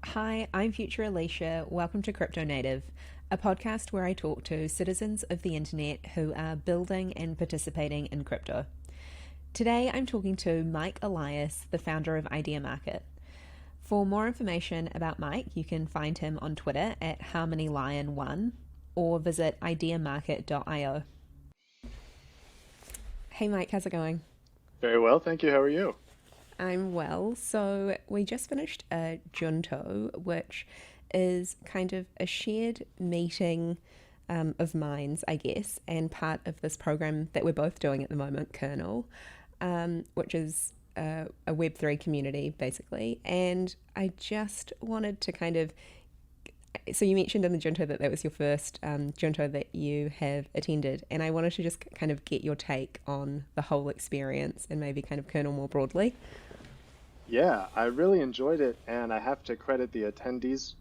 Hi, I'm Future Alicia. Welcome to Crypto Native, a podcast where I talk to citizens of the internet who are building and participating in crypto. Today I'm talking to Mike Elias, the founder of Ideamarket. For more information about Mike, you can find him on Twitter at HarmonyLion1 or visit ideamarket.io. Hey Mike, how's it going? Very well, thank you. How are you? I'm well. So we just finished a junto, which is kind of a shared meeting of minds, I guess, and part of this program that we're both doing at the moment, Kernel, which is a Web3 community, basically. And I just wanted to kind of so you mentioned in the junto that was your first junto that you have attended, and I wanted to just kind of get your take on the whole experience and maybe kind of Kernel more broadly. Yeah, I really enjoyed it, and I have to credit the attendees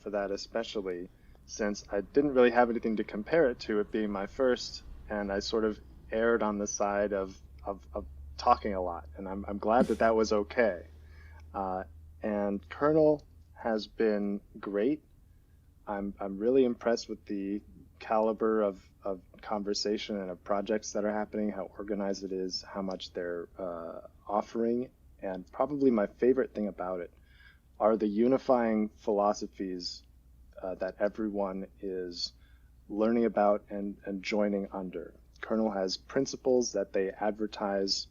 for that, especially since I didn't really have anything to compare it to, it being my first, and I sort of erred on the side of talking a lot, and I'm glad that that was okay. Uh, and Kernel has been great. I'm really impressed with the caliber of conversation and of projects that are happening, how organized it is, how much they're offering, and probably my favorite thing about it are the unifying philosophies that everyone is learning about and joining under. Kernel has principles that they advertise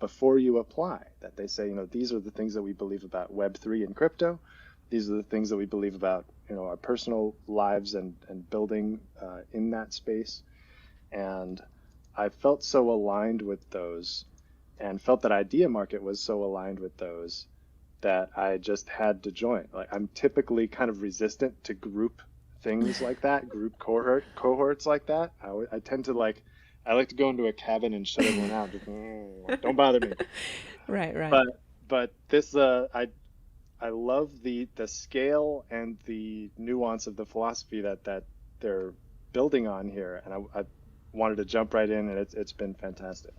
before you apply, that they say, these are the things that we believe about Web3 and crypto. These are the things that we believe about, our personal lives and building in that space. And I felt so aligned with those and felt that Ideamarket was so aligned with those that I just had to join. Like I'm typically kind of resistant to group things like that, group cohorts like that. I tend to I like to go into a cabin and shut everyone out. Just, don't bother me. Right, right. But this I love the scale and the nuance of the philosophy that they're building on here, and I wanted to jump right in, and it's been fantastic.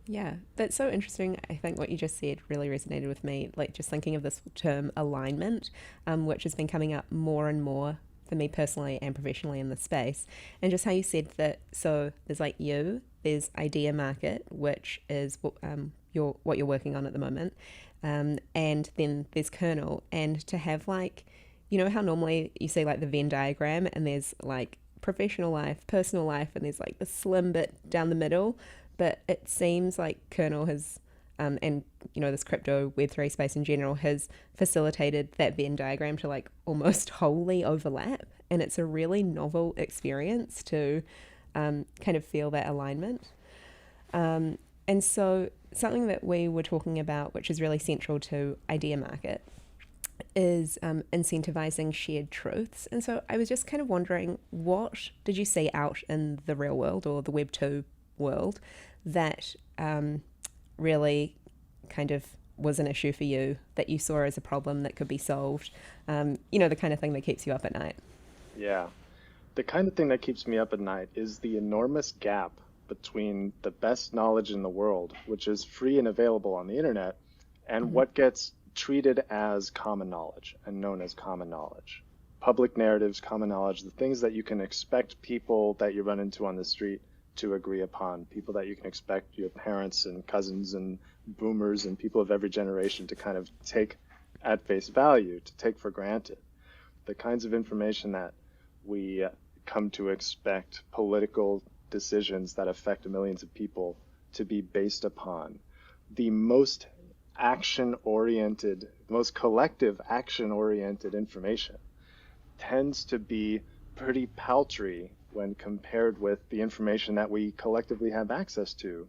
Yeah, that's so interesting. I think what you just said really resonated with me. Like just thinking of this term alignment, which has been coming up more and more for me personally and professionally in this space. And just how you said that. So there's like you, there's Ideamarket, which is what you're working on at the moment, and then there's Kernel. And to have like, you know how normally you see like the Venn diagram, and there's like professional life, personal life, and there's like the slim bit down the middle, but it seems like Kernel has, and this crypto Web3 space in general has facilitated that Venn diagram to like almost wholly overlap, and it's a really novel experience to kind of feel that alignment. And so something that we were talking about, which is really central to Ideamarket, is incentivizing shared truths. And so I was just kind of wondering, what did you see out in the real world or the Web 2 world that really kind of was an issue for you that you saw as a problem that could be solved? The kind of thing that keeps you up at night. Yeah. The kind of thing that keeps me up at night is the enormous gap between the best knowledge in the world, which is free and available on the internet, and Mm-hmm. what gets treated as common knowledge and known as common knowledge. Public narratives, common knowledge, the things that you can expect people that you run into on the street to agree upon, people that you can expect your parents and cousins and boomers and people of every generation to kind of take at face value, to take for granted. The kinds of information that we come to expect political decisions that affect millions of people to be based upon. The most action oriented, most collective action oriented information tends to be pretty paltry when compared with the information that we collectively have access to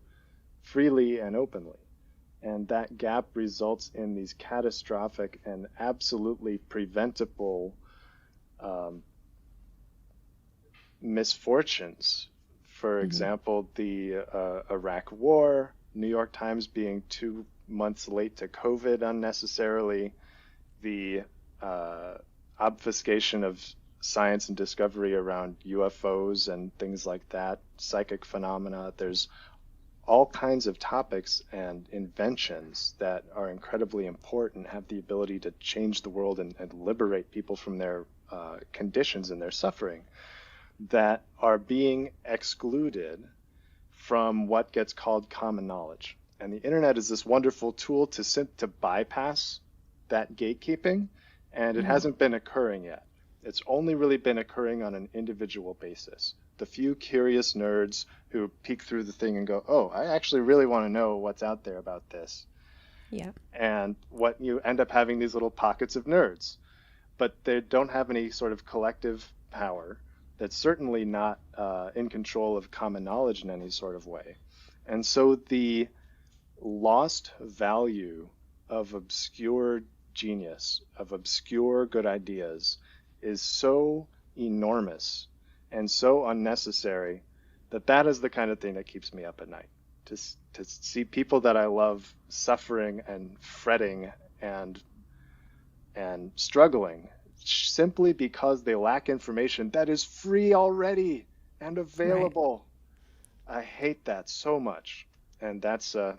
freely and openly. And that gap results in these catastrophic and absolutely preventable um, misfortunes. For Mm-hmm. example, the Iraq War, New York Times being 2 months late to COVID unnecessarily, the obfuscation of science and discovery around UFOs and things like that, psychic phenomena. There's all kinds of topics and inventions that are incredibly important, have the ability to change the world and liberate people from their conditions and their suffering, that are being excluded from what gets called common knowledge. And the internet is this wonderful tool to bypass that gatekeeping, and it Mm-hmm. hasn't been occurring yet. It's only really been occurring on an individual basis. The few curious nerds who peek through the thing and go, oh, I actually really want to know what's out there about this. Yeah. And what you end up having these little pockets of nerds, but they don't have any sort of collective power. That's certainly not in control of common knowledge in any sort of way. And so the lost value of obscure genius, of obscure good ideas, is so enormous and so unnecessary that that is the kind of thing that keeps me up at night. To, to see people that I love suffering and fretting and struggling simply because they lack information that is free already and Right. available. I hate that so much, and that's the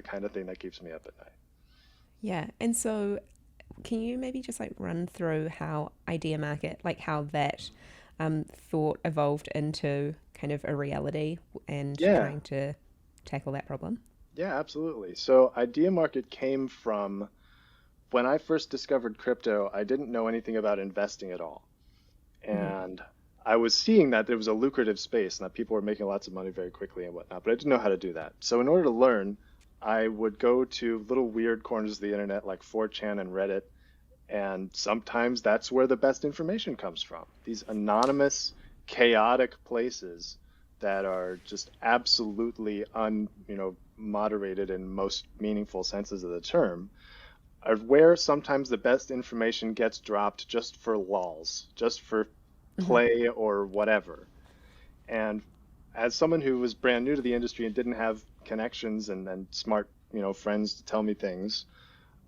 kind of thing that keeps me up at night. Yeah. And so can you maybe just like run through how Ideamarket, like how that thought evolved into kind of a reality and Yeah, trying to tackle that problem? yeah, absolutely. So Idea Market came from when I first discovered crypto, I didn't know anything about investing at all. Mm-hmm. And I was seeing that there was a lucrative space and that people were making lots of money very quickly and whatnot, but I didn't know how to do that. So in order to learn, I would go to little weird corners of the internet like 4chan and Reddit, and sometimes that's where the best information comes from. These anonymous, chaotic places that are just absolutely moderated in most meaningful senses of the term are where sometimes the best information gets dropped just for lulz, just for Mm-hmm. play or whatever. And as someone who was brand new to the industry and didn't have connections and smart, friends to tell me things,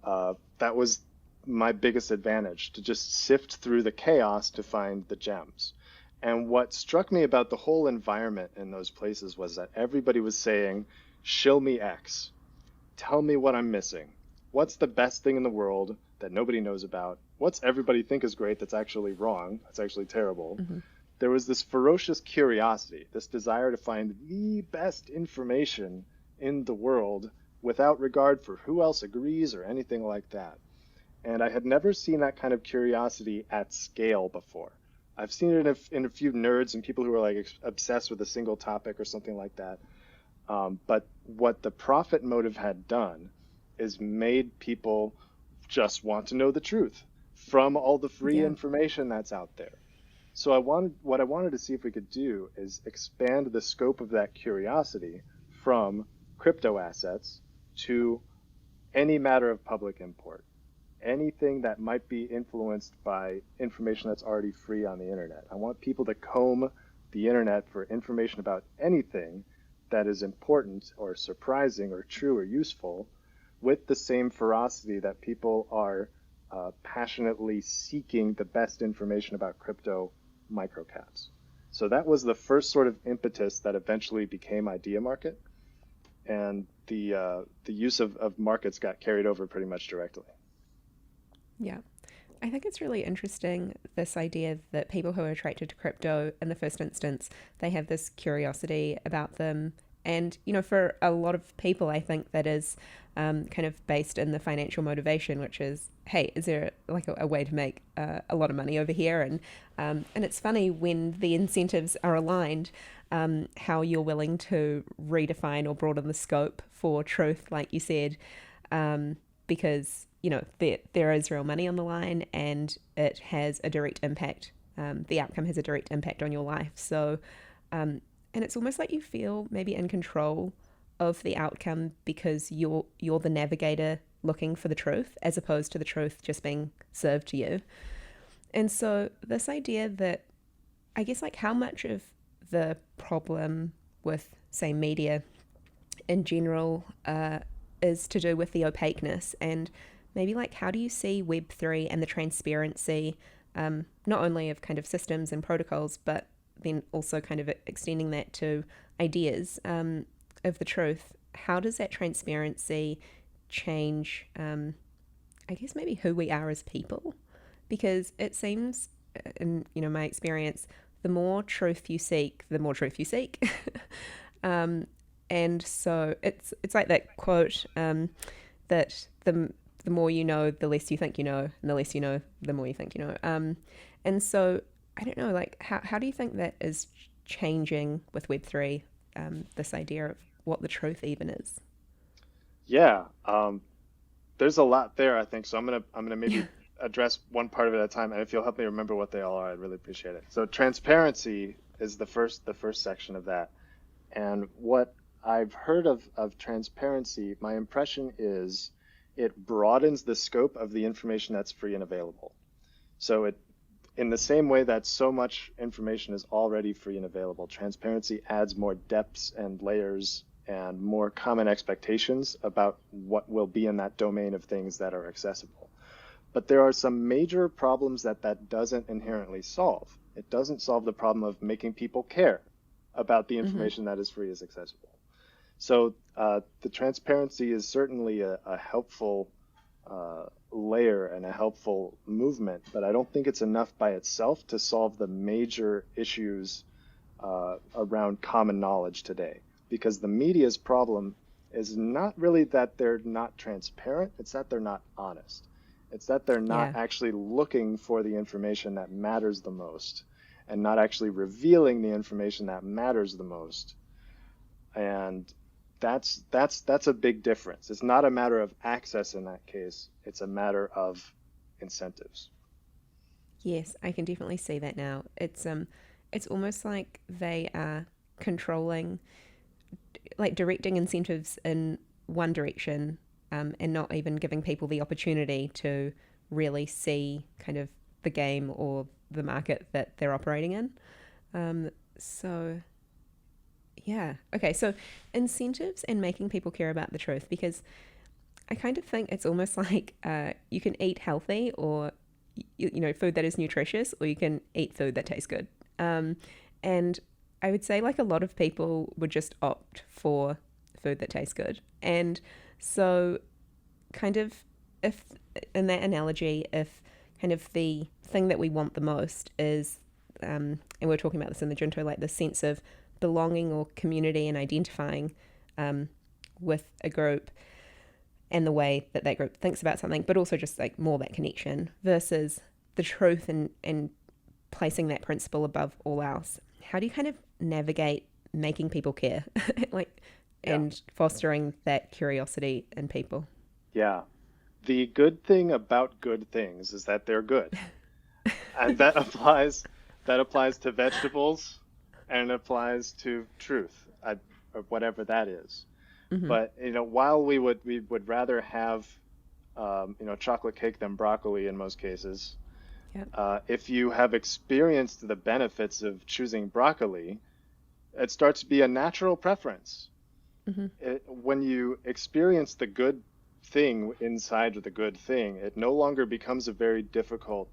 that was my biggest advantage, to just sift through the chaos to find the gems. And what struck me about the whole environment in those places was that everybody was saying, shill me X. Tell me what I'm missing. What's the best thing in the world that nobody knows about? What's everybody think is great that's actually wrong? That's actually terrible. Mm-hmm. There was this ferocious curiosity, this desire to find the best information in the world without regard for who else agrees or anything like that. And I had never seen that kind of curiosity at scale before. I've seen it in a few nerds and people who are like obsessed with a single topic or something like that. But what the profit motive had done is made people just want to know the truth from all the free Yeah. information that's out there. So what I wanted to see if we could do is expand the scope of that curiosity from crypto assets to any matter of public import, anything that might be influenced by information that's already free on the internet. I want people to comb the internet for information about anything that is important or surprising or true or useful with the same ferocity that people are passionately seeking the best information about crypto microcaps. So that was the first sort of impetus that eventually became Idea Market, and the use of markets got carried over pretty much directly. Yeah. I think it's really interesting, this idea that people who are attracted to crypto in the first instance, they have this curiosity about them. And, for a lot of people, I think that is kind of based in the financial motivation, which is, hey, is there like a way to make a lot of money over here? And it's funny when the incentives are aligned, how you're willing to redefine or broaden the scope for truth, like you said, because there is real money on the line and it has a direct impact. The outcome has a direct impact on your life. So, and it's almost like you feel maybe in control of the outcome because you're the navigator looking for the truth as opposed to the truth just being served to you. And so this idea that I guess like how much of the problem with say media in general is to do with the opaqueness and maybe like how do you see Web3 and the transparency, not only of kind of systems and protocols, but then also kind of extending that to ideas. of the truth, how does that transparency change, I guess maybe who we are as people? Because it seems, in my experience, the more truth you seek, the more truth you seek. um, and so it's like that quote, that the more you know, the less you think you know, and the less you know, the more you think you know. And so I don't know, like how do you think that is changing with Web3? This idea of what the truth even is. Yeah, there's a lot there, I think. So I'm gonna maybe address one part of it at a time, and if you'll help me remember what they all are, I'd really appreciate it. So transparency is the first section of that. And what I've heard of transparency, my impression is it broadens the scope of the information that's free and available. So in the same way that so much information is already free and available, transparency adds more depths and layers and more common expectations about what will be in that domain of things that are accessible. But there are some major problems that that doesn't inherently solve. It doesn't solve the problem of making people care about the Mm-hmm. information that is free as accessible. So the transparency is certainly a helpful layer and a helpful movement, but I don't think it's enough by itself to solve the major issues around common knowledge today. Because the media's problem is not really that they're not transparent, it's that they're not honest. It's that they're not Yeah. actually looking for the information that matters the most and not actually revealing the information that matters the most. And that's a big difference. It's not a matter of access in that case. It's a matter of incentives. Yes, I can definitely see that now. It's almost like they are controlling, like directing incentives in one direction, and not even giving people the opportunity to really see kind of the game or the market that they're operating in. So yeah, okay. So incentives and making people care about the truth, because I kind of think it's almost like, you can eat healthy, or food that is nutritious, or you can eat food that tastes good. And I would say, like, a lot of people would just opt for food that tastes good. And so, kind of, if in that analogy, if kind of the thing that we want the most is, and we are talking about this in the Junto, like the sense of belonging or community and identifying, with a group, and the way that that group thinks about something, but also just like more that connection versus the truth, and placing that principle above all else. How do you kind of navigate making people care, like, Yeah. and fostering that curiosity in people? Yeah. The good thing about good things is that they're good. And that applies to vegetables and it applies to truth, or whatever that is. Mm-hmm. But while we would rather have chocolate cake than broccoli in most cases, Yeah. if you have experienced the benefits of choosing broccoli, it starts to be a natural preference. Mm-hmm. When you experience the good thing inside of the good thing, it no longer becomes a very difficult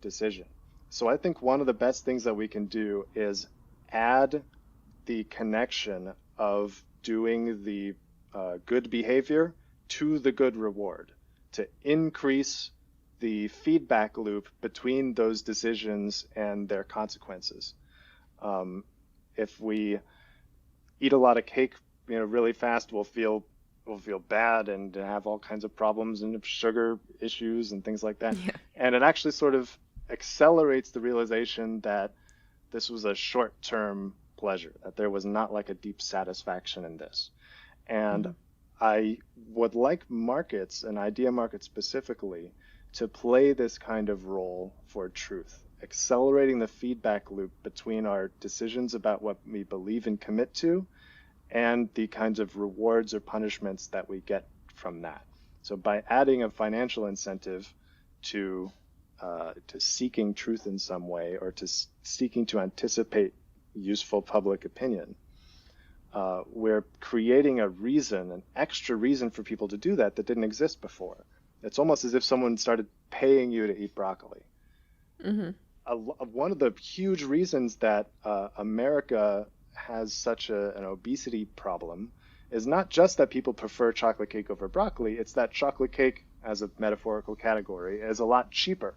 decision. So I think one of the best things that we can do is add the connection of doing the good behavior to the good reward to increase the feedback loop between those decisions and their consequences. Um, if we eat a lot of cake, really fast, we'll feel bad and have all kinds of problems and sugar issues and things like that. Yeah. And it actually sort of accelerates the realization that this was a short-term pleasure, that there was not like a deep satisfaction in this. And Mm-hmm. I would like markets, and Ideamarket specifically, to play this kind of role for truth, accelerating the feedback loop between our decisions about what we believe and commit to and the kinds of rewards or punishments that we get from that. So by adding a financial incentive to to seeking truth in some way, or to seeking to anticipate useful public opinion, we're creating a reason, an extra reason for people to do that that didn't exist before. It's almost as if someone started paying you to eat broccoli. Mm-hmm. One of the huge reasons that America has such an obesity problem is not just that people prefer chocolate cake over broccoli, it's that chocolate cake, as a metaphorical category, is a lot cheaper.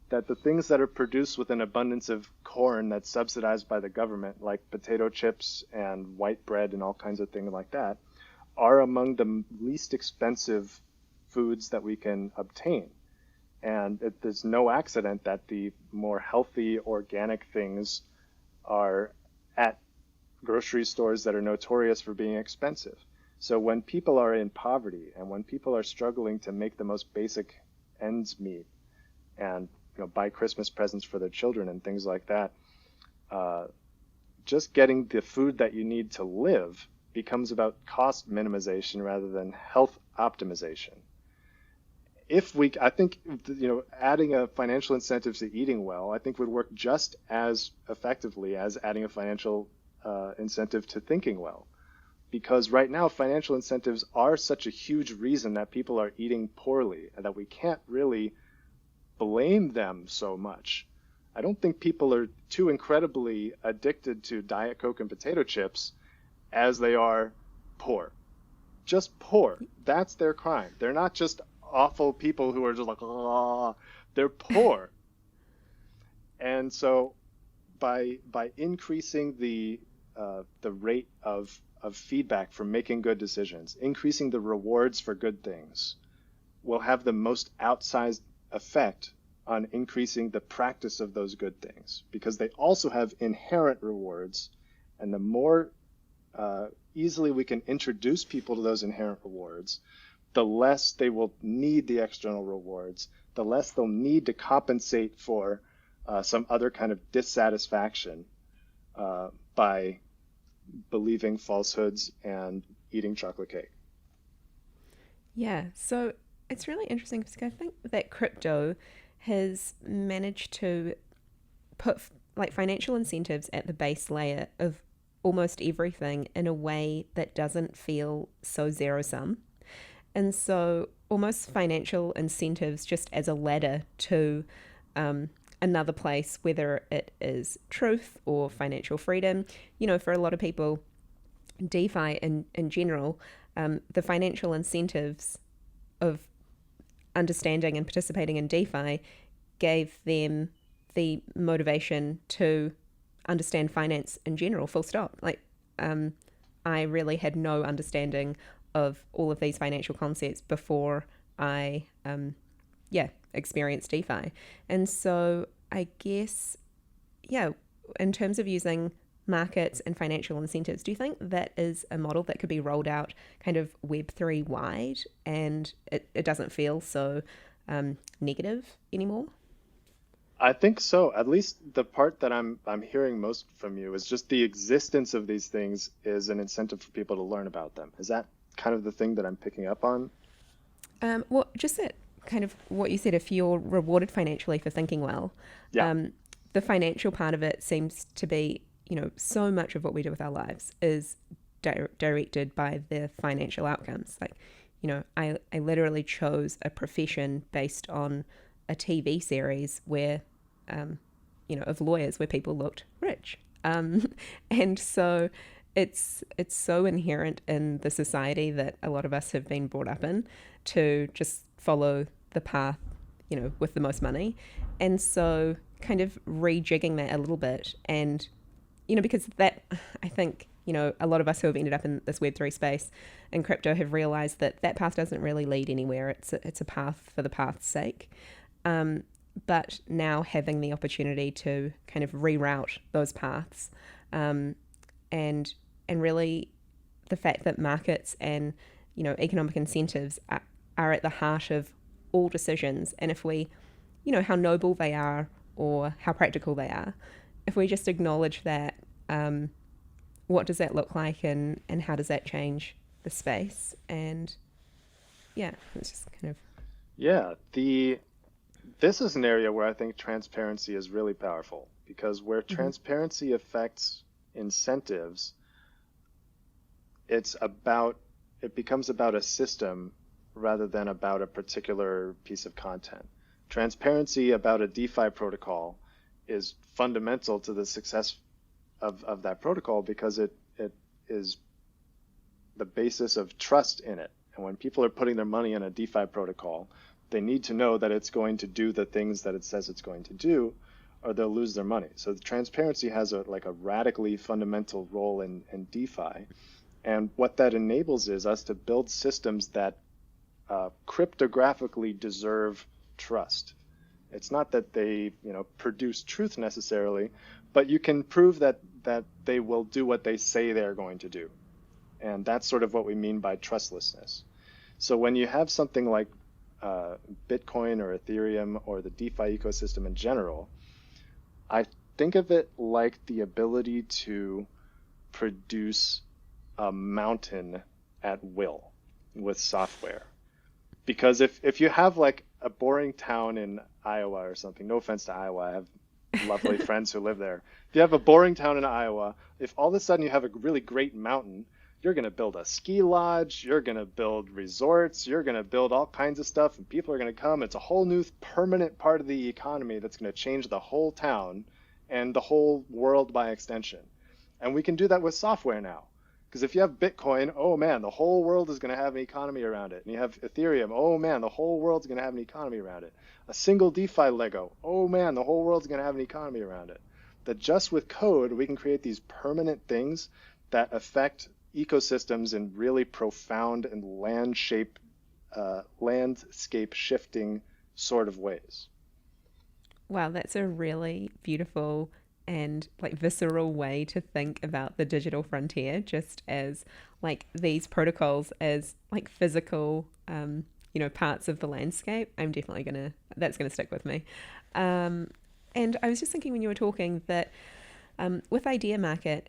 That the things that are produced with an abundance of corn that's subsidized by the government, like potato chips and white bread and all kinds of things like that, are among the least expensive foods that we can obtain. And there's no accident that the more healthy organic things are at grocery stores that are notorious for being expensive. So when people are in poverty and when people are struggling to make the most basic ends meet and buy Christmas presents for their children and things like that, just getting the food that you need to live becomes about cost minimization rather than health optimization. I think, adding a financial incentive to eating well, I think would work just as effectively as adding a financial incentive to thinking well. Because right now, financial incentives are such a huge reason that people are eating poorly and that we can't really blame them so much. I don't think people are too incredibly addicted to Diet Coke and potato chips as they are poor. Just poor. That's their crime. They're not just awful people who are just like, ah, they're poor. And so by increasing the rate of feedback for making good decisions, increasing the rewards for good things, will have the most outsized effect on increasing the practice of those good things, because they also have inherent rewards, and the more easily we can introduce people to those inherent rewards, the less they will need the external rewards, the less they'll need to compensate for some other kind of dissatisfaction by believing falsehoods and eating chocolate cake. Yeah, so it's really interesting because I think that crypto has managed to put like financial incentives at the base layer of almost everything in a way that doesn't feel so zero sum. And so almost financial incentives just as a ladder to another place, whether it is truth or financial freedom. For a lot of people, DeFi in general, the financial incentives of understanding and participating in DeFi gave them the motivation to understand finance in general, full stop. I really had no understanding of all of these financial concepts before I, experienced DeFi. And so I guess, in terms of using markets and financial incentives, do you think that is a model that could be rolled out kind of Web3 wide and it doesn't feel so negative anymore? I think so. At least the part that I'm hearing most from you is just the existence of these things is an incentive for people to learn about them. Is that kind of the thing that I'm picking up on? Well, just that kind of what you said, if you're rewarded financially for thinking well, Yeah. the financial part of it seems to be, so much of what we do with our lives is directed by the financial outcomes. I literally chose a profession based on a TV series where, of lawyers where people looked rich. And so it's so inherent in the society that a lot of us have been brought up in to just follow the path, with the most money. And so kind of rejigging that a little bit and, because that, I think, a lot of us who have ended up in this Web3 space and crypto have realized that that path doesn't really lead anywhere. It's a path for the path's sake. But now having the opportunity to kind of reroute those paths, and really the fact that markets and economic incentives are at the heart of all decisions, and if we how noble they are or how practical they are, if we just acknowledge that, what does that look like and how does that change the space? And it's just kind of Yeah, this is an area where I think transparency is really powerful, because where mm-hmm. transparency affects incentives, it becomes about a system rather than about a particular piece of content. Transparency about a DeFi protocol is fundamental to the success of that protocol, because it is the basis of trust in it. And when people are putting their money in a DeFi protocol, they need to know that it's going to do the things that it says it's going to do, or they'll lose their money. So the transparency has a radically fundamental role in DeFi. And what that enables is us to build systems that cryptographically deserve trust. It's not that they, produce truth necessarily, but you can prove that they will do what they say they're going to do. And that's sort of what we mean by trustlessness. So when you have something like Bitcoin or Ethereum or the DeFi ecosystem in general, I think of it like the ability to produce a mountain at will with software. Because if you have like a boring town in Iowa or something, no offense to Iowa, I have lovely friends who live there. If you have a boring town in Iowa, if all of a sudden you have a really great mountain, you're going to build a ski lodge, you're going to build resorts, you're going to build all kinds of stuff, and people are going to come. It's a whole new permanent part of the economy that's going to change the whole town and the whole world by extension. And we can do that with software now. Because if you have Bitcoin, oh man, the whole world is going to have an economy around it. And you have Ethereum, oh man, the whole world's going to have an economy around it. A single DeFi Lego, oh man, the whole world's going to have an economy around it. That just with code, we can create these permanent things that affect ecosystems in really profound and landscape shifting sort of ways. Wow, that's a really beautiful and like visceral way to think about the digital frontier, just as like these protocols as like physical parts of the landscape. I'm definitely that's gonna stick with me. And I was just thinking when you were talking that with Ideamarket,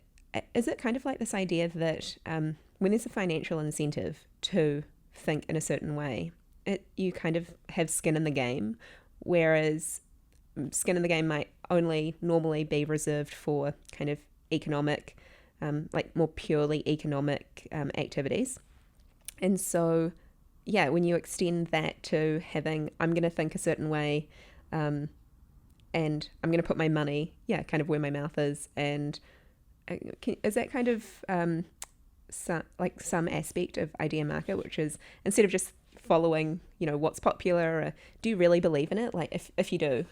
is it kind of like this idea that when there's a financial incentive to think in a certain way, you kind of have skin in the game, whereas skin in the game might only normally be reserved for kind of economic, like more purely economic activities. And so, yeah, when you extend that to having, I'm going to think a certain way, and I'm going to put my money, kind of where my mouth is. And is that kind of some aspect of Ideamarket, which is instead of just following, what's popular, or do you really believe in it? Like, if you do,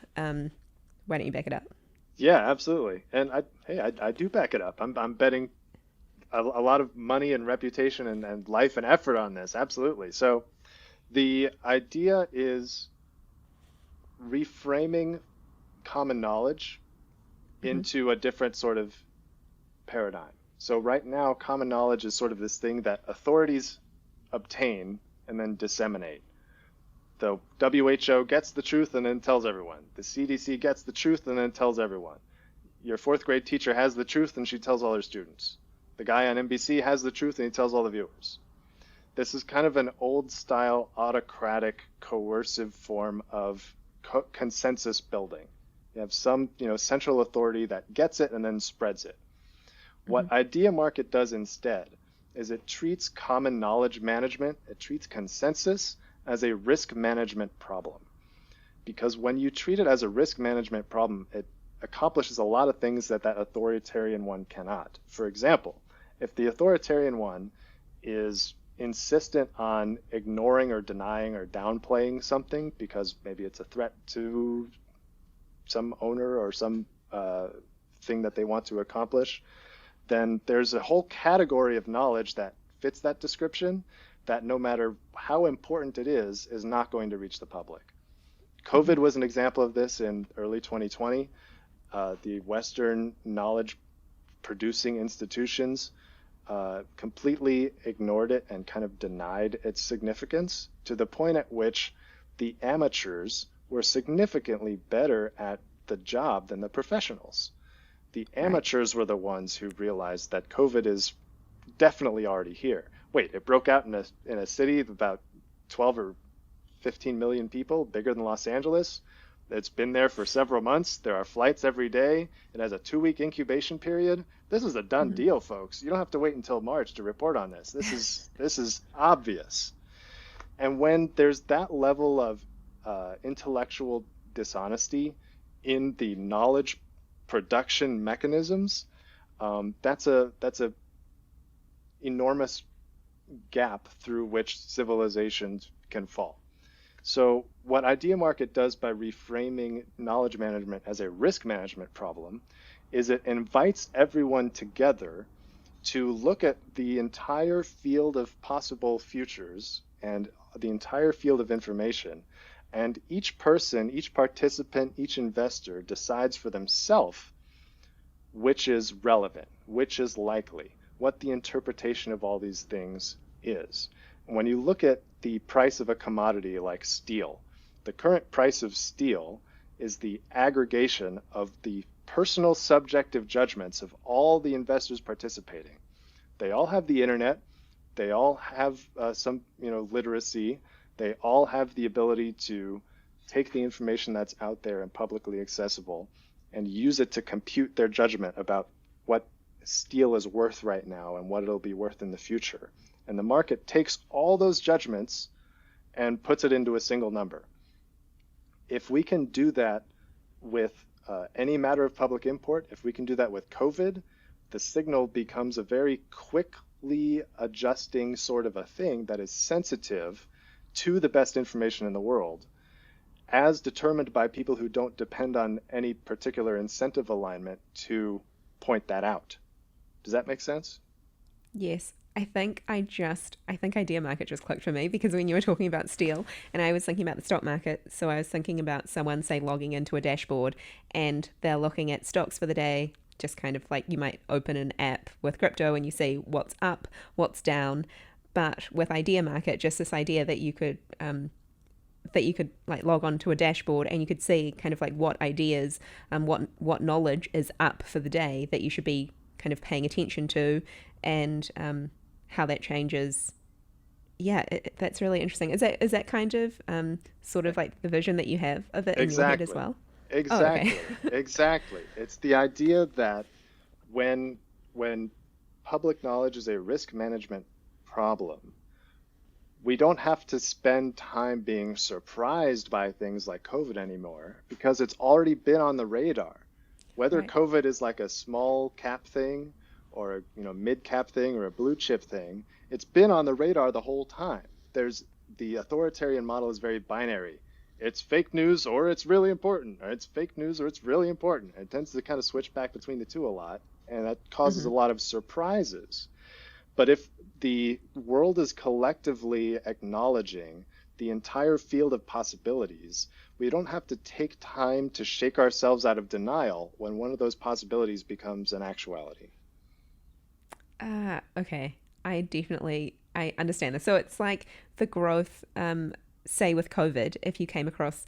why don't you back it up? Yeah, absolutely. And I do back it up. I'm betting a lot of money and reputation and life and effort on this. Absolutely. So the idea is reframing common knowledge into a different sort of paradigm. So right now, common knowledge is sort of this thing that authorities obtain and then disseminate. The WHO gets the truth and then tells everyone. The CDC gets the truth and then tells everyone. Your fourth grade teacher has the truth and she tells all her students. The guy on NBC has the truth and he tells all the viewers. This is kind of an old style autocratic coercive form of consensus building. You have some central authority that gets it and then spreads it. What Ideamarket does instead is it treats common knowledge management, it treats consensus as a risk management problem. Because when you treat it as a risk management problem, it accomplishes a lot of things that authoritarian one cannot. For example, if the authoritarian one is insistent on ignoring or denying or downplaying something because maybe it's a threat to some owner or some thing that they want to accomplish, then there's a whole category of knowledge that fits that description that no matter how important it is not going to reach the public. COVID was an example of this in early 2020. The Western knowledge producing institutions completely ignored it and kind of denied its significance to the point at which the amateurs were significantly better at the job than the professionals. The amateurs were the ones who realized that COVID is definitely already here. Wait, it broke out in a city of about 12 or 15 million people, bigger than Los Angeles. It's been there for several months. There are flights every day. It has a 2-week incubation period. This is a done deal, folks. You don't have to wait until March to report on this. This is obvious. And when there's that level of intellectual dishonesty in the knowledge production mechanisms, that's a enormous gap through which civilizations can fall. So, what Ideamarket does by reframing knowledge management as a risk management problem is it invites everyone together to look at the entire field of possible futures and the entire field of information. And each person, each participant, each investor decides for themselves which is relevant, which is likely, what the interpretation of all these things is. When you look at the price of a commodity like steel, the current price of steel is the aggregation of the personal subjective judgments of all the investors participating. They all have the internet. They all have some, literacy. They all have the ability to take the information that's out there and publicly accessible and use it to compute their judgment about what steel is worth right now and what it'll be worth in the future. And the market takes all those judgments and puts it into a single number. If we can do that with any matter of public import, if we can do that with COVID, the signal becomes a very quickly adjusting sort of a thing that is sensitive to the best information in the world, as determined by people who don't depend on any particular incentive alignment to point that out. Does that make sense? Yes. I think Idea Market just clicked for me because when you were talking about steel and I was thinking about the stock market, so I was thinking about someone, say, logging into a dashboard and they're looking at stocks for the day, just kind of like you might open an app with crypto and you see what's up, what's down. But with Idea Market, just this idea that you could like log on to a dashboard and you could see kind of like what ideas and what knowledge is up for the day that you should be kind of paying attention to, and how that changes. Yeah, that's really interesting. Is that kind of sort of like the vision that you have of it in your head as Exactly. well? Oh, okay. Exactly. Exactly. It's the idea that when public knowledge is a risk management problem, we don't have to spend time being surprised by things like COVID anymore because it's already been on the radar. Whether Right. COVID is like a small cap thing or a mid cap thing or a blue chip thing, it's been on the radar the whole time. There's the authoritarian model is very binary. It's fake news or it's really important, or it's fake news or it's really important. It tends to kind of switch back between the two a lot, and that causes Hmm. a lot of surprises. But if the world is collectively acknowledging the entire field of possibilities, we don't have to take time to shake ourselves out of denial when one of those possibilities becomes an actuality. Okay. I understand this. So it's like the growth, say with COVID, if you came across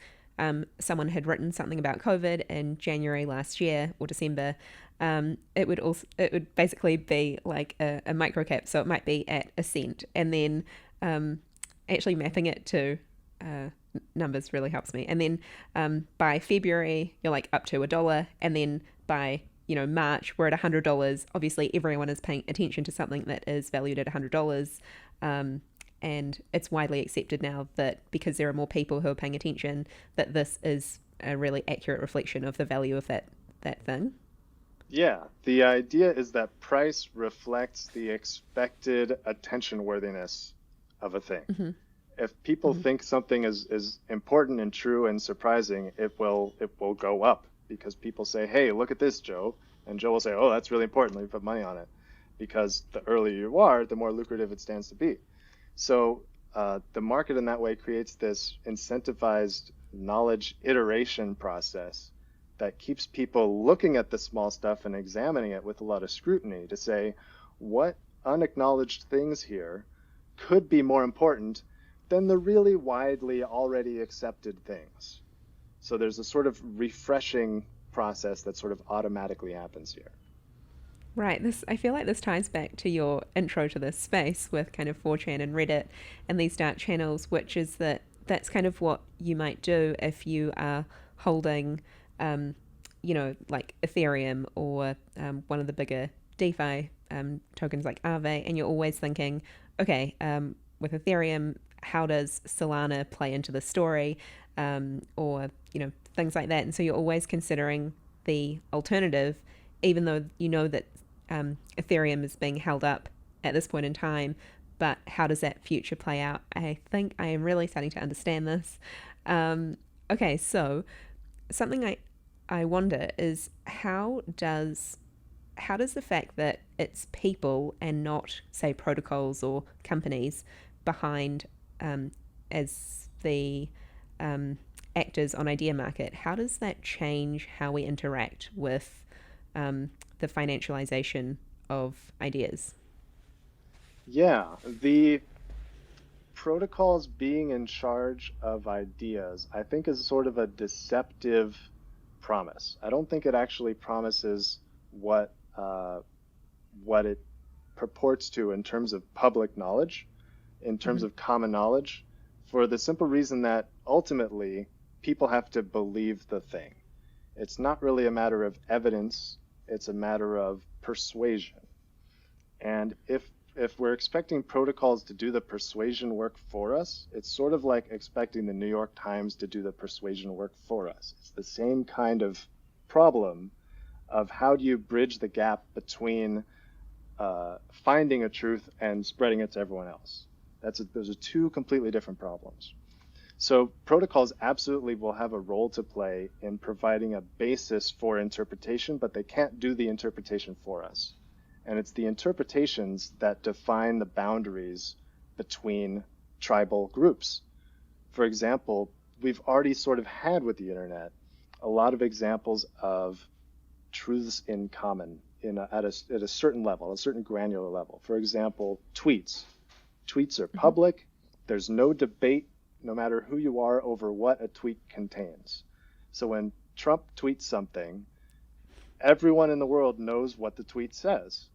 someone had written something about COVID in January last year or December, it would basically be like a microcap. So it might be at a cent, and then um, actually mapping it to uh, numbers really helps me. And then by February, you're like up to $1, and then by March, we're at $100. Obviously, everyone is paying attention to something that is valued at $100. Um, and it's widely accepted now that because there are more people who are paying attention, that this is a really accurate reflection of the value of that thing. Yeah, the idea is that price reflects the expected attention worthiness of a thing. Hmm. If people Hmm. think something is important and true and surprising, it will go up because people say, "Hey, look at this, Joe," and Joe will say, "Oh, that's really important. Let me put money on it," because the earlier you are, the more lucrative it stands to be. So the market in that way creates this incentivized knowledge iteration process that keeps people looking at the small stuff and examining it with a lot of scrutiny to say, what unacknowledged things here could be more important than the really widely already accepted things. So there's a sort of refreshing process that sort of automatically happens here. Right. This I feel like this ties back to your intro to this space with kind of 4chan and Reddit and these dark channels, which is that's kind of what you might do if you are holding, um, like Ethereum or one of the bigger DeFi tokens like Aave, and you're always thinking, okay, with Ethereum, how does Solana play into the story, or things like that, and so you're always considering the alternative, even though you know that Ethereum is being held up at this point in time but how does that future play out? I think I am really starting to understand this. Okay, so something I wonder is how does the fact that it's people and not, say, protocols or companies behind as the um, actors on Ideamarket, how does that change how we interact with the financialization of ideas? Yeah, the protocols being in charge of ideas, I think, is sort of a deceptive promise. I don't think it actually promises what what it purports to in terms of public knowledge, in terms Mm-hmm. of common knowledge, for the simple reason that ultimately people have to believe the thing. It's not really a matter of evidence, it's a matter of persuasion. And if we're expecting protocols to do the persuasion work for us, it's sort of like expecting the New York Times to do the persuasion work for us. It's the same kind of problem of how do you bridge the gap between finding a truth and spreading it to everyone else. Those are two completely different problems. So protocols absolutely will have a role to play in providing a basis for interpretation, but they can't do the interpretation for us. And it's the interpretations that define the boundaries between tribal groups. For example, we've already sort of had with the internet a lot of examples of truths in common at a certain level, a certain granular level. For example, tweets. Tweets are Mm-hmm. public. There's no debate, no matter who you are, over what a tweet contains. So when Trump tweets something, everyone in the world knows what the tweet says,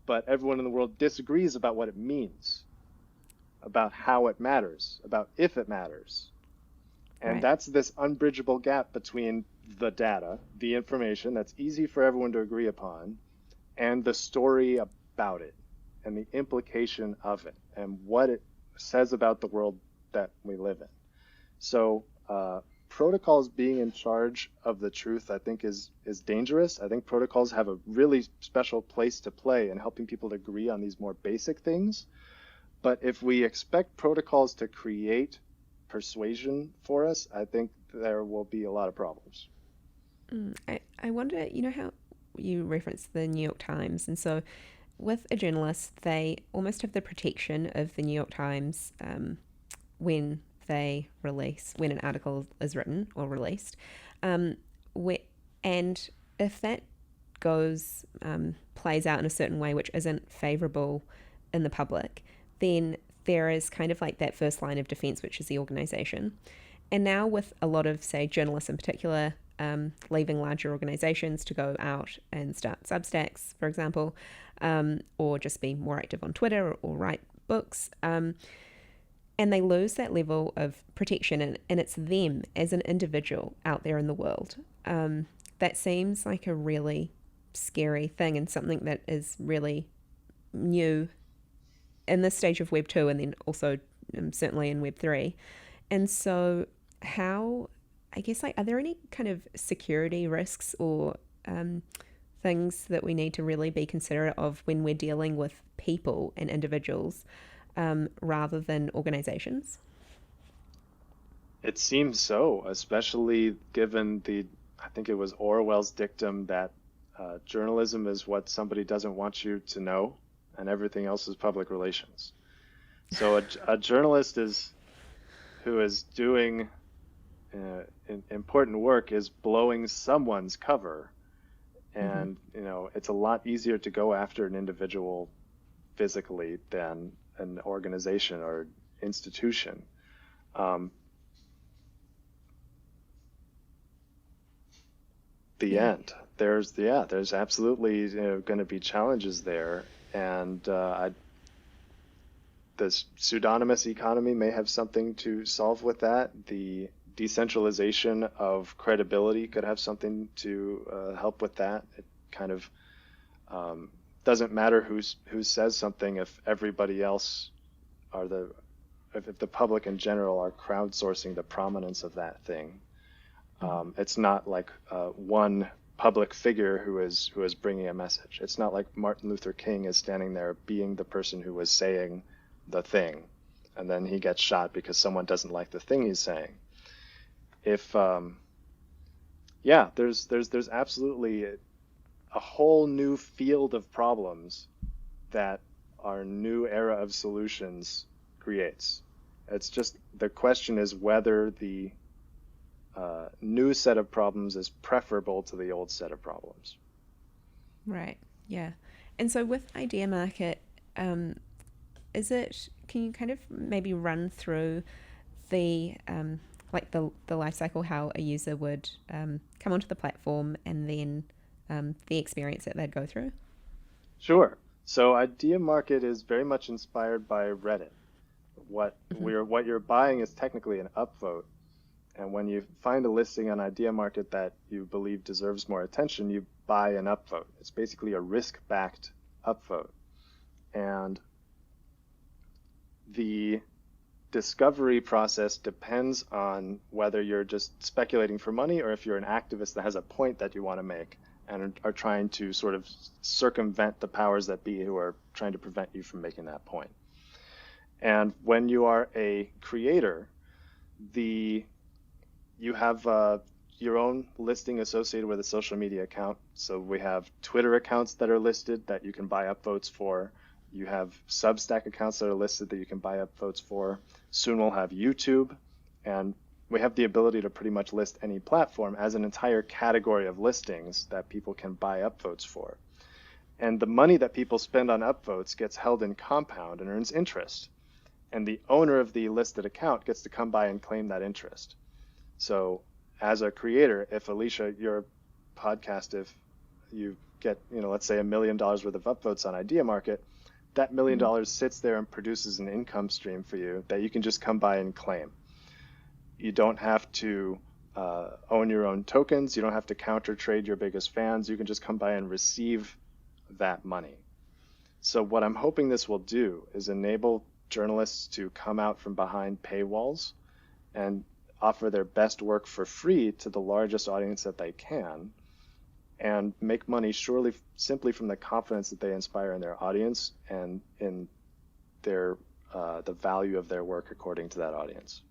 but everyone in the world disagrees about what it means, about how it matters, about if it matters. And Right. that's this unbridgeable gap between the data, the information that's easy for everyone to agree upon, and the story about it, and the implication of it, and what it says about the world that we live in. So, protocols being in charge of the truth, I think, is dangerous. I think protocols have a really special place to play in helping people to agree on these more basic things. But if we expect protocols to create persuasion for us, I think there will be a lot of problems. I wonder, how you referenced the New York Times, and so with a journalist, they almost have the protection of the New York Times when when an article is written or released. Um, whe- and if that plays out in a certain way which isn't favorable in the public, then there is kind of like that first line of defense, which is the organization. And now, with a lot of, say, journalists in particular, leaving larger organizations to go out and start Substacks, for example, or just be more active on Twitter or write books, and they lose that level of protection, and it's them as an individual out there in the world. That seems like a really scary thing and something that is really new in this stage of Web 2 and then also certainly in Web 3. And so, how, I guess, like, are there any kind of security risks or things that we need to really be considerate of when we're dealing with people and individuals rather than organizations? It seems so, especially given I think it was Orwell's dictum that journalism is what somebody doesn't want you to know, and everything else is public relations. So a journalist who is doing important work is blowing someone's cover, Mm-hmm. and it's a lot easier to go after an individual physically than an organization or institution. Um, the Yeah. end. There's absolutely going to be challenges there, and this pseudonymous economy may have something to solve with that. The decentralization of credibility could have something to help with that. It kind of doesn't matter who says something if everybody else are if the public in general are crowdsourcing the prominence of that thing. Mm-hmm. It's not like one public figure who is bringing a message. It's not like Martin Luther King is standing there being the person who was saying the thing, and then he gets shot because someone doesn't like the thing he's saying. If Yeah, there's absolutely a whole new field of problems that our new era of solutions creates. It's just the question is whether the new set of problems is preferable to the old set of problems. Right. Yeah. And so with Idea Market, um, can you kind of maybe run through the, like the life cycle, how a user would come onto the platform and then the experience that they'd go through? Sure. So Idea Market is very much inspired by Reddit. Hmm. What you're buying is technically an upvote, and when you find a listing on Idea Market that you believe deserves more attention, you buy an upvote. It's basically a risk-backed upvote. And the discovery process depends on whether you're just speculating for money or if you're an activist that has a point that you want to make and are trying to sort of circumvent the powers that be who are trying to prevent you from making that point. And when you are a creator, the you have your own listing associated with a social media account. So we have Twitter accounts that are listed that you can buy upvotes for. You have Substack accounts that are listed that you can buy upvotes for. Soon we'll have YouTube, and we have the ability to pretty much list any platform as an entire category of listings that people can buy upvotes for. And the money that people spend on upvotes gets held in compound and earns interest. And the owner of the listed account gets to come by and claim that interest. So as a creator, if Alicia, your podcast, if you get, let's say $1 million worth of upvotes on Idea Market, that Mm. $1 million sits there and produces an income stream for you that you can just come by and claim. You don't have to own your own tokens. You don't have to counter trade your biggest fans. You can just come by and receive that money. So what I'm hoping this will do is enable journalists to come out from behind paywalls and offer their best work for free to the largest audience that they can and make money surely simply from the confidence that they inspire in their audience and in their the value of their work according to that audience.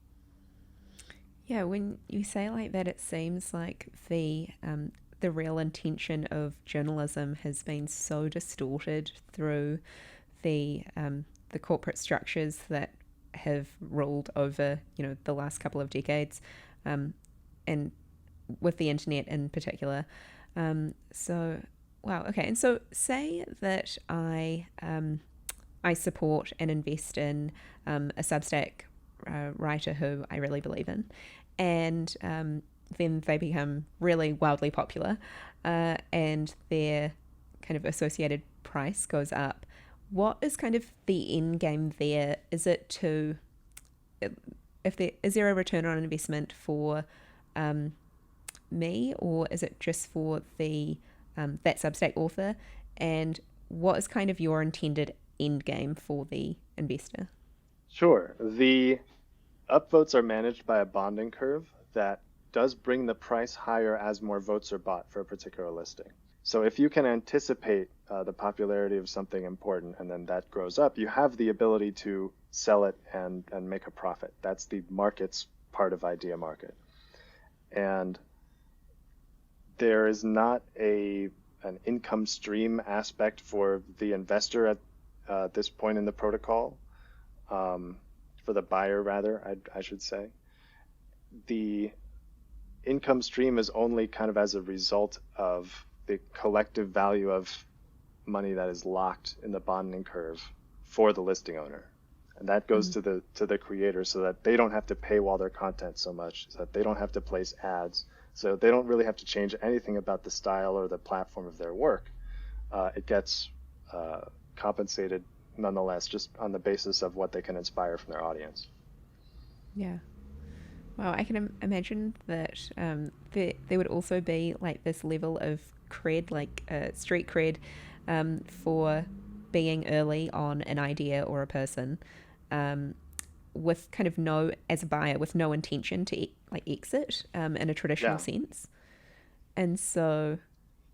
Yeah, when you say like that, it seems like the real intention of journalism has been so distorted through the corporate structures that have ruled over the last couple of decades, um, and with the internet in particular. So wow, okay, and so say that I support and invest in a Substack writer who I really believe in, and then they become really wildly popular, and their kind of associated price goes up. What is kind of the end game there? Is it to if there is there a return on investment for um, me, or is it just for the that Substack author? And what is kind of your intended end game for the investor? Sure. The upvotes are managed by a bonding curve that does bring the price higher as more votes are bought for a particular listing. So if you can anticipate the popularity of something important and then that grows up, you have the ability to sell it and make a profit. That's the market's part of Idea Market. And there is not an income stream aspect for the investor at this point in the protocol, um, for the buyer rather, I should say. The income stream is only kind of as a result of the collective value of money that is locked in the bonding curve for the listing owner. And that goes Mm. to the creator so that they don't have to paywall their content so much, so that they don't have to place ads, so they don't really have to change anything about the style or the platform of their work. It gets uh, compensated nonetheless, just on the basis of what they can inspire from their audience. Yeah. Well, I can imagine that there would also be like this level of cred, like street cred, for being early on an idea or a person, um, with kind of no, as a buyer, with no intention to like exit in a traditional Yeah, sense. And so,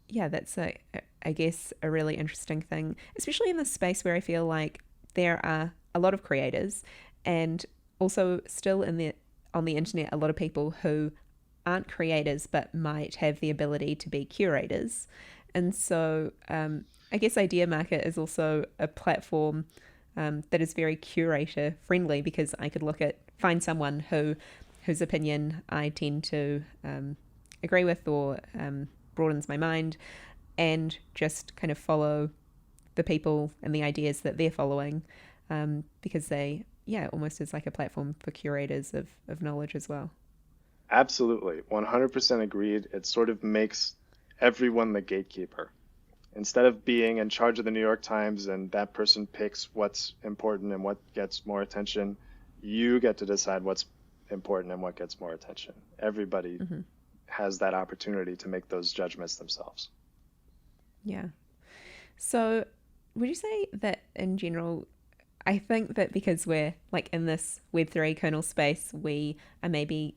yeah, that's I guess a really interesting thing, especially in this space where I feel like there are a lot of creators, and also still in the on the internet a lot of people who aren't creators but might have the ability to be curators. And so I guess Idea Market is also a platform that is very curator friendly, because I could find someone whose opinion I tend to agree with, or broadens my mind, and just kind of follow the people and the ideas that they're following, because they, yeah, almost as like a platform for curators of knowledge as well. Absolutely, 100% agreed. It sort of makes everyone the gatekeeper. Instead of being in charge of the New York Times and that person picks what's important and what gets more attention, you get to decide what's important and what gets more attention. Everybody Hmm. has that opportunity to make those judgments themselves. Yeah. So would you say that in general, I think that because we're like in this Web3 kernel space, we are maybe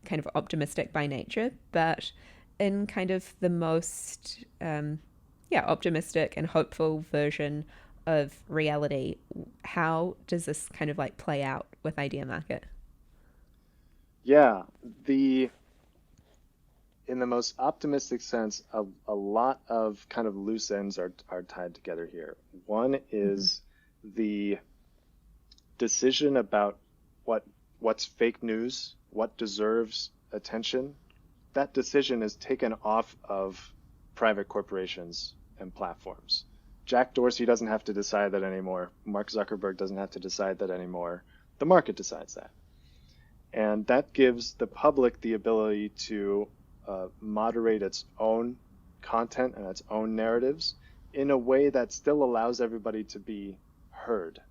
kind of optimistic by nature, but in kind of the most, yeah, optimistic and hopeful version of reality, how does this kind of like play out with Idea Market? Yeah, the in the most optimistic sense, a lot of kind of loose ends are tied together here. One Hmm. is the decision about what what's fake news, what deserves attention. That decision is taken off of private corporations and platforms. Jack Dorsey doesn't have to decide that anymore. Mark Zuckerberg doesn't have to decide that anymore. The market decides that. And that gives the public the ability to moderate its own content and its own narratives in a way that still allows everybody to be heard,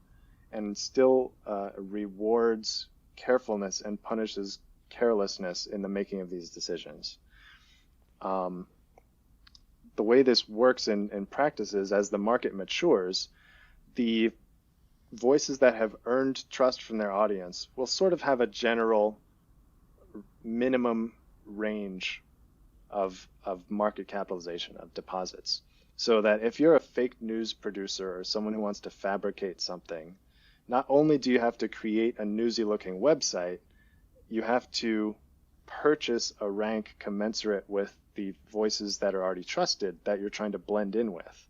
and still rewards carefulness and punishes carelessness in the making of these decisions. Um, the way this works in practice is, as the market matures, the voices that have earned trust from their audience will sort of have a general minimum range of market capitalization, of deposits. So that if you're a fake news producer or someone who wants to fabricate something, not only do you have to create a newsy looking website, you have to purchase a rank commensurate with the voices that are already trusted that you're trying to blend in with.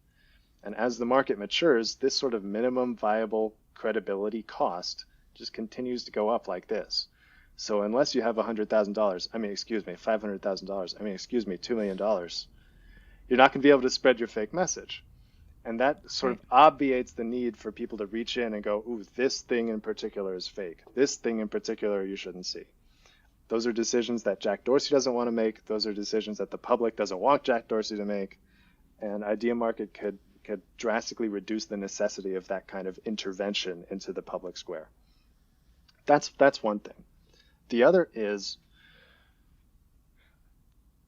And as the market matures, this sort of minimum viable credibility cost just continues to go up like this. So unless you have $100,000, I mean, excuse me, $500,000, I mean, excuse me, $2 million, you're not going to be able to spread your fake message. And that sort of Right. obviates the need for people to reach in and go, ooh, this thing in particular is fake. This thing in particular you shouldn't see. Those are decisions that Jack Dorsey doesn't want to make. Those are decisions that the public doesn't want Jack Dorsey to make. And Idea Market could drastically reduce the necessity of that kind of intervention into the public square. That's one thing. The other is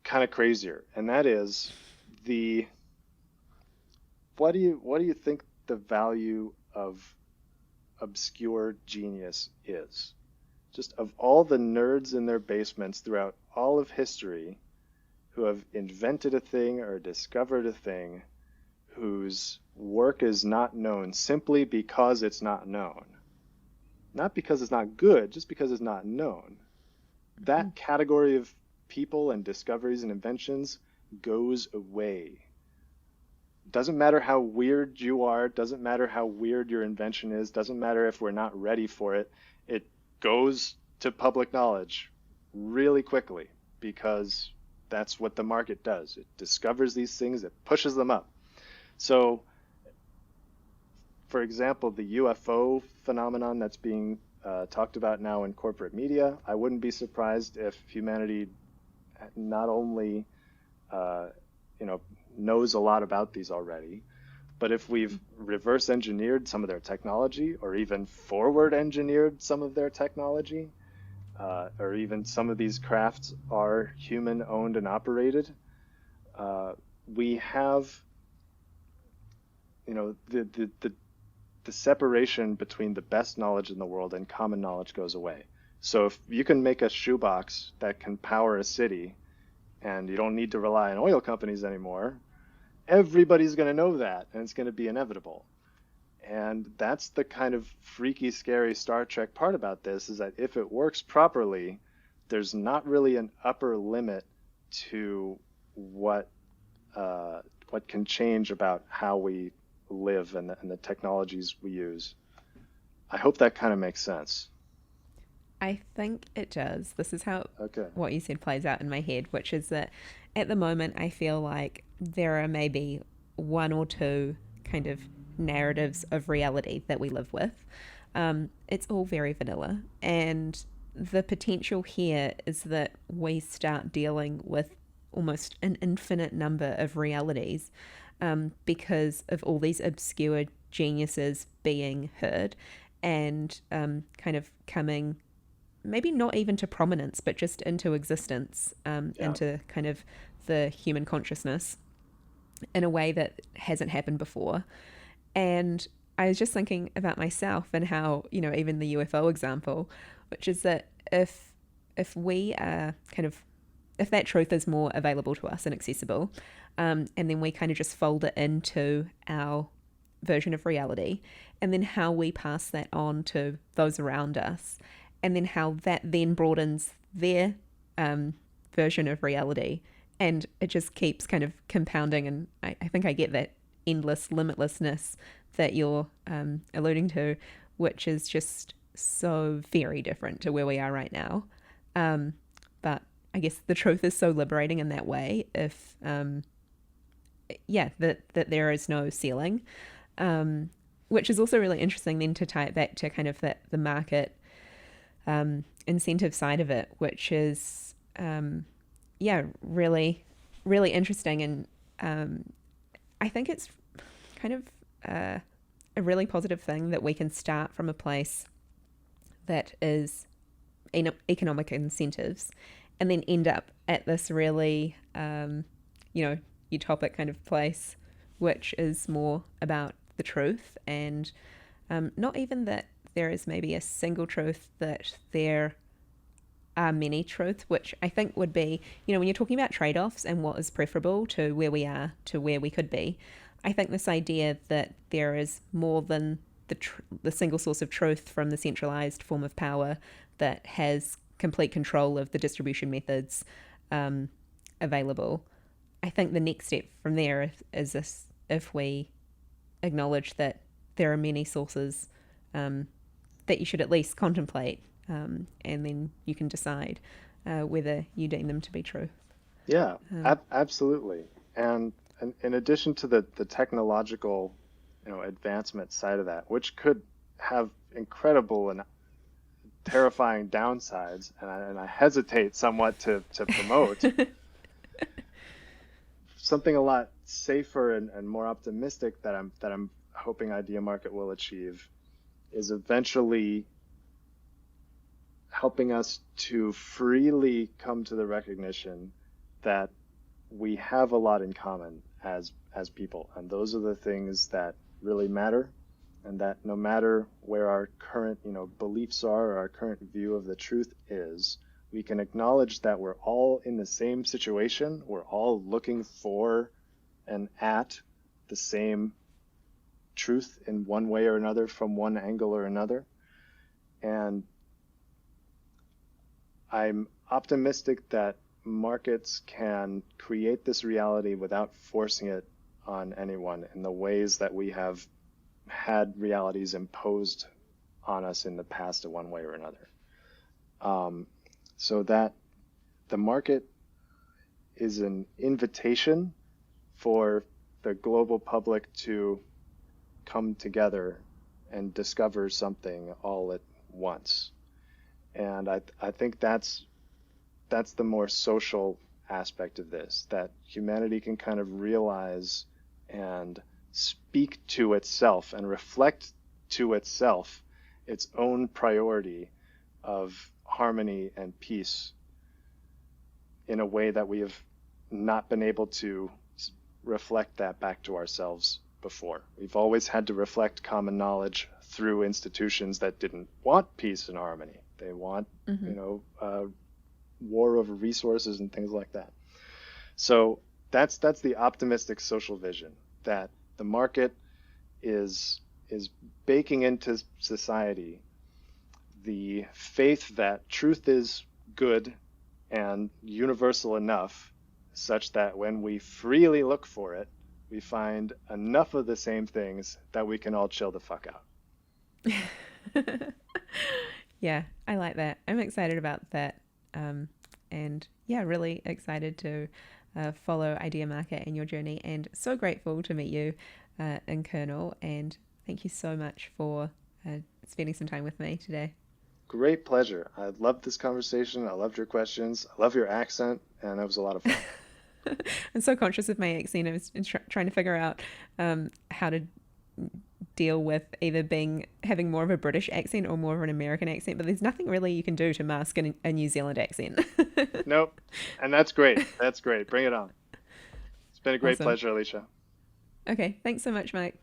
kind of crazier, and that is the what do you think the value of obscure genius is? Just of all the nerds in their basements throughout all of history who have invented a thing or discovered a thing whose work is not known simply because it's not known. Not because it's not good, just because it's not known. Hmm. That category of people and discoveries and inventions goes away. Doesn't matter how weird you are, doesn't matter how weird your invention is, doesn't matter if we're not ready for it. It goes to public knowledge really quickly because that's what the market does. It discovers these things, it pushes them up. So, for example, the UFO phenomenon that's being talked about now in corporate media, I wouldn't be surprised if humanity not only uh, you know knows a lot about these already, but if we've reverse engineered some of their technology, or even forward engineered some of their technology, or even some of these crafts are human owned and operated, uh, we have the separation between the best knowledge in the world and common knowledge goes away. So if you can make a shoebox that can power a city and you don't need to rely on oil companies anymore, everybody's going to know that and it's going to be inevitable. And that's the kind of freaky, scary Star Trek part about this is that if it works properly, there's not really an upper limit to what what can change about how we live and the technologies we use. I hope that kind of makes sense. I think it does. This is how Okay. what you said plays out in my head, which is that at the moment I feel like there are maybe one or two kind of narratives of reality that we live with. It's all very vanilla. And the potential here is that we start dealing with almost an infinite number of realities because of all these obscure geniuses being heard and kind of coming maybe not even to prominence, but just into existence, Yeah. into kind of the human consciousness in a way that hasn't happened before. And I was just thinking about myself and how, even the UFO example, which is that if we are kind of if that truth is more available to us and accessible, and then we kind of just fold it into our version of reality, and then how we pass that on to those around us, and then how that then broadens their version of reality. And it just keeps kind of compounding. And I think I get that endless limitlessness that you're alluding to, which is just so very different to where we are right now. But I guess the truth is so liberating in that way. If that there is no ceiling, which is also really interesting. Then to tie it back to kind of the market incentive side of it, which is really really interesting. And I think it's kind of a really positive thing that we can start from a place that is economic incentives and then end up at this really, utopic kind of place, which is more about the truth and not even that there is maybe a single truth, that there are many truths, which I think would be, when you're talking about trade-offs and what is preferable to where we are to where we could be, I think this idea that there is more than the single source of truth from the centralized form of power that has complete control of the distribution methods available. I think the next step from there is this: if we acknowledge that there are many sources that you should at least contemplate, and then you can decide whether you deem them to be true. Yeah, Um, absolutely. And in addition to the technological, advancement side of that, which could have incredible and terrifying downsides, and I hesitate somewhat to promote, something a lot safer and more optimistic that I'm hoping Ideamarket will achieve is eventually helping us to freely come to the recognition that we have a lot in common as people, and those are the things that really matter, and that no matter where our current beliefs are or our current view of the truth is, we can acknowledge that we're all in the same situation. We're all looking for and at the same truth in one way or another, from one angle or another. And I'm optimistic that markets can create this reality without forcing it on anyone in the ways that we have had realities imposed on us in the past in one way or another. So that the market is an invitation for the global public to come together and discover something all at once. And I think that's the more social aspect of this, that humanity can kind of realize and speak to itself and reflect to itself its own priority of harmony and peace in a way that we have not been able to reflect that back to ourselves before. We've always had to reflect common knowledge through institutions that didn't want peace and harmony. They want, war over resources and things like that. So that's the optimistic social vision, that the market is is baking into society the faith that truth is good and universal enough such that when we freely look for it, we find enough of the same things that we can all chill the fuck out. Yeah, I like that. I'm excited about that. And yeah, really excited to follow Idea Market and your journey, and so grateful to meet you in Kernel. And thank you so much for spending some time with me today. Great pleasure. I loved this conversation. I loved your questions. I love your accent, and it was a lot of fun. I'm so conscious of my accent. I was trying to figure out how to deal with either having more of a British accent or more of an American accent, but there's nothing really you can do to mask a New Zealand accent. Nope. And that's great. That's great. Bring it on. It's been a great Awesome. pleasure, Alicia. Okay, thanks so much, Mike.